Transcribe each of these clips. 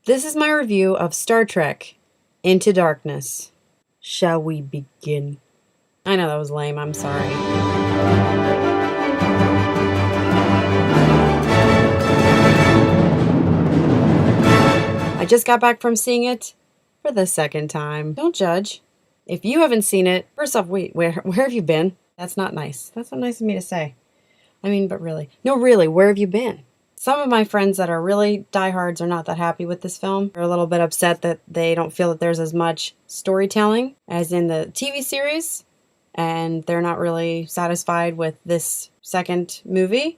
This is my review of Star Trek Into Darkness. Shall we begin? I know that was lame, I'm sorry. I just got back from seeing it for the second time. Don't judge. If you haven't seen it, first off, wait, where have you been? That's not nice. That's not nice of me to say. I mean, but really. No, really, where have you been? Some of my friends that are really diehards are not that happy with this film. They're a little bit upset that they don't feel that there's as much storytelling as in the TV series. And they're not really satisfied with this second movie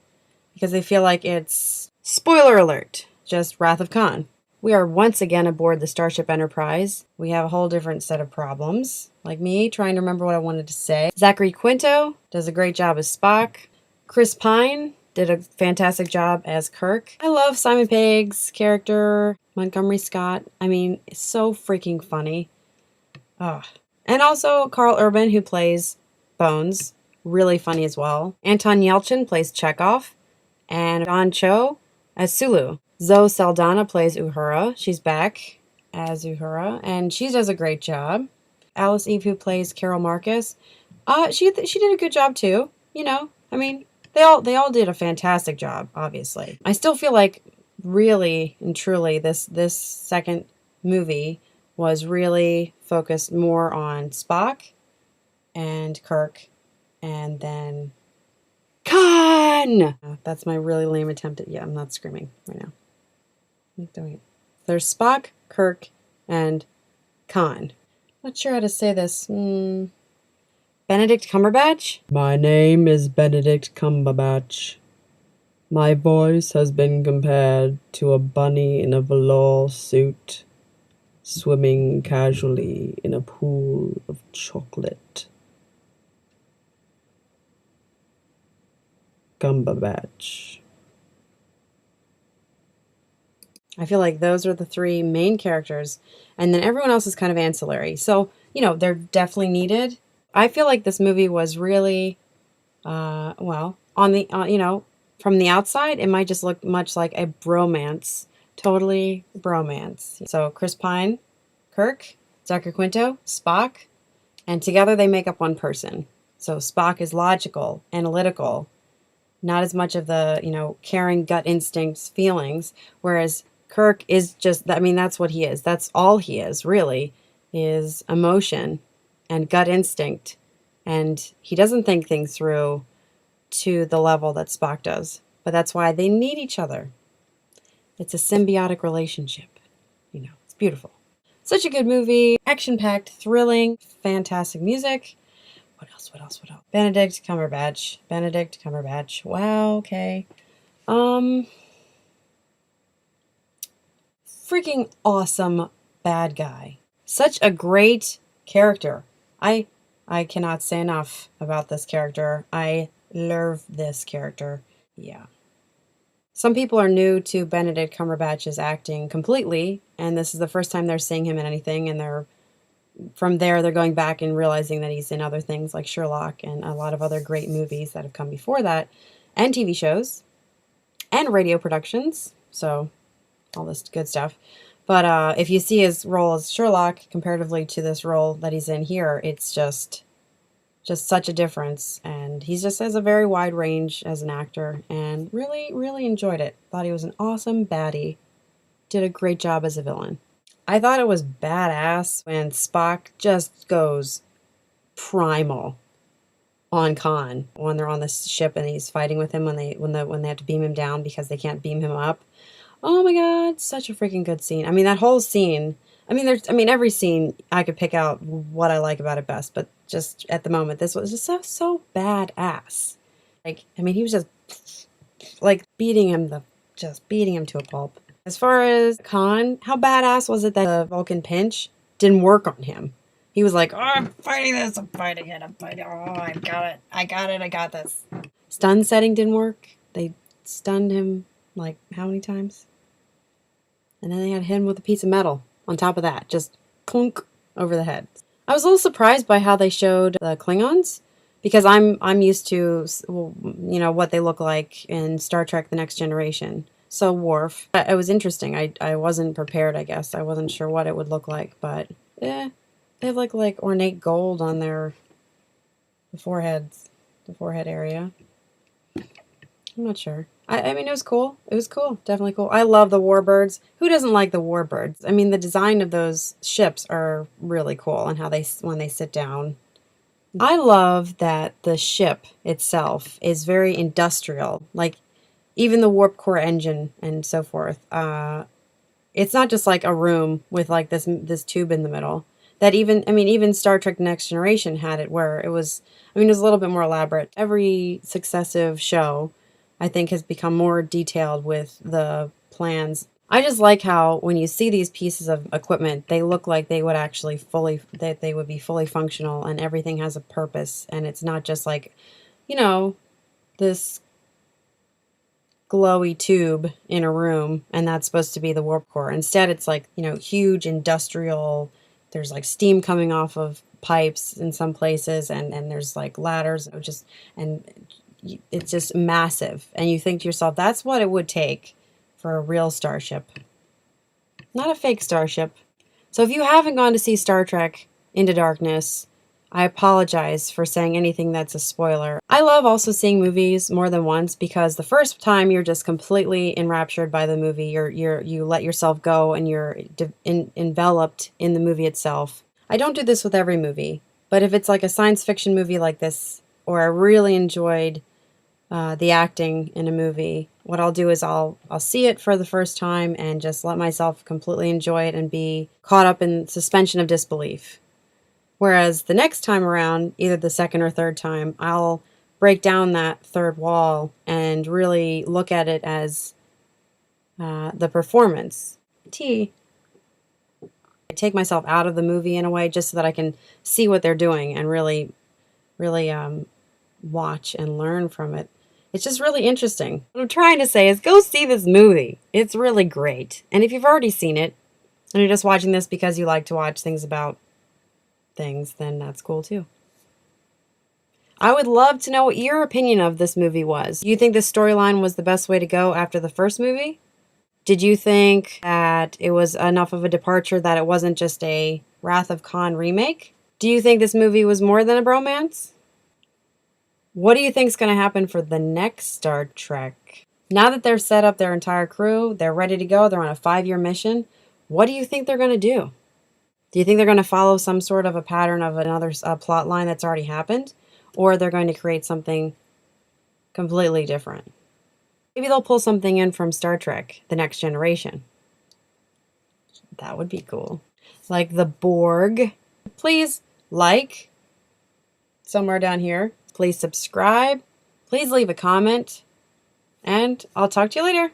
because they feel like it's, spoiler alert, just Wrath of Khan. We are once again aboard the Starship Enterprise. We have a whole different set of problems. Like me, trying to remember what I wanted to say. Zachary Quinto does a great job as Spock. Chris Pine did a fantastic job as Kirk. I love Simon Pegg's character, Montgomery Scott. I mean, it's so freaking funny. Ugh. And also Carl Urban, who plays Bones. Really funny as well. Anton Yelchin plays Chekhov. And John Cho as Sulu. Zoe Saldana plays Uhura. She's back as Uhura, and she does a great job. Alice Eve, who plays Carol Marcus, she did a good job too. You know, I mean, they all did a fantastic job. Obviously, I still feel like really and truly this second movie was really focused more on Spock and Kirk, and then Khan. That's my really lame attempt at. Yeah, I'm not screaming right now. I'm doing it. There's Spock, Kirk, and Khan. Not sure how to say this. Benedict Cumberbatch? My name is Benedict Cumberbatch. My voice has been compared to a bunny in a velour suit, swimming casually in a pool of chocolate. Cumberbatch. I feel like those are the three main characters, and then everyone else is kind of ancillary. So, you know, they're definitely needed. I feel like this movie was really, well, on the, you know, from the outside, it might just look much like a bromance. Totally bromance. So Chris Pine, Kirk, Zachary Quinto, Spock, and together they make up one person. So Spock is logical, analytical, not as much of the, you know, caring gut instincts, feelings, whereas Kirk is just, I mean, that's what he is. That's all he is, really, is emotion and gut instinct. And he doesn't think things through to the level that Spock does. But that's why they need each other. It's a symbiotic relationship. You know, it's beautiful. Such a good movie. Action-packed, thrilling, fantastic music. What else? Benedict Cumberbatch. Wow, okay. Freaking awesome bad guy. Such a great character. I cannot say enough about this character. I love this character. Yeah. Some people are new to Benedict Cumberbatch's acting completely, and this is the first time they're seeing him in anything, and from there they're going back and realizing that he's in other things like Sherlock and a lot of other great movies that have come before that, and TV shows, and radio productions. So all this good stuff. But if you see his role as Sherlock comparatively to this role that he's in here, it's just such a difference. And he just has a very wide range as an actor, and really, really enjoyed it. Thought he was an awesome baddie. Did a great job as a villain. I thought it was badass when Spock just goes primal on Khan when they're on this ship and he's fighting with him when they have to beam him down because they can't beam him up. Oh my god, such a freaking good scene. I mean, that whole scene, every scene I could pick out what I like about it best, but just at the moment, this was just so badass. Like, I mean, he was just like beating him to a pulp. As far as Khan, how badass was it that the Vulcan pinch didn't work on him? He was like, oh, I'm fighting this, I'm fighting it, oh, I got this. Stun setting didn't work. They stunned him like how many times? And then they had him with a piece of metal on top of that, just clunk over the head. I was a little surprised by how they showed the Klingons, because I'm used to, you know, what they look like in Star Trek: The Next Generation. So Worf. It was interesting. I wasn't prepared, I guess. I wasn't sure what it would look like, but they have like ornate gold on their the forehead area. I'm not sure. I mean, it was cool. It was cool. Definitely cool. I love the warbirds. Who doesn't like the warbirds? I mean, the design of those ships are really cool, and how when they sit down. I love that the ship itself is very industrial. Like, even the warp core engine and so forth. It's not just like a room with like this tube in the middle. That even Star Trek Next Generation had it where it was. I mean, it was a little bit more elaborate. Every successive show, I think, has become more detailed with the plans. I just like how when you see these pieces of equipment, they look like they would actually that they would be fully functional, and everything has a purpose, and it's not just like, you know, this glowy tube in a room, and that's supposed to be the warp core. Instead, it's like, huge industrial. There's like steam coming off of pipes in some places, and there's like ladders, and it's just massive. And you think to yourself, that's what it would take for a real starship, not a fake starship. So if you haven't gone to see Star Trek Into Darkness, I apologize for saying anything that's a spoiler. I love also seeing movies more than once, because the first time you're just completely enraptured by the movie. You let yourself go, and you're enveloped in the movie itself. I don't do this with every movie, but if it's like a science fiction movie like this, or I really enjoyed the acting in a movie, what I'll do is I'll see it for the first time and just let myself completely enjoy it and be caught up in suspension of disbelief. Whereas the next time around, either the second or third time, I'll break down that third wall and really look at it as the performance. I take myself out of the movie in a way, just so that I can see what they're doing and really watch and learn from it. It's just really interesting. What I'm trying to say is, go see this movie. It's really great. And if you've already seen it, and you're just watching this because you like to watch things about things, then that's cool too. I would love to know what your opinion of this movie was. Do you think the storyline was the best way to go after the first movie? Did you think that it was enough of a departure that it wasn't just a Wrath of Khan remake? Do you think this movie was more than a bromance? What do you think is going to happen for the next Star Trek? Now that they've set up their entire crew, they're ready to go, they're on a 5-year mission, what do you think they're going to do? Do you think they're going to follow some sort of a pattern of another plot line that's already happened? Or they're going to create something completely different? Maybe they'll pull something in from Star Trek, The Next Generation. That would be cool. Like the Borg. Please like somewhere down here. Please subscribe. Please leave a comment. And I'll talk to you later.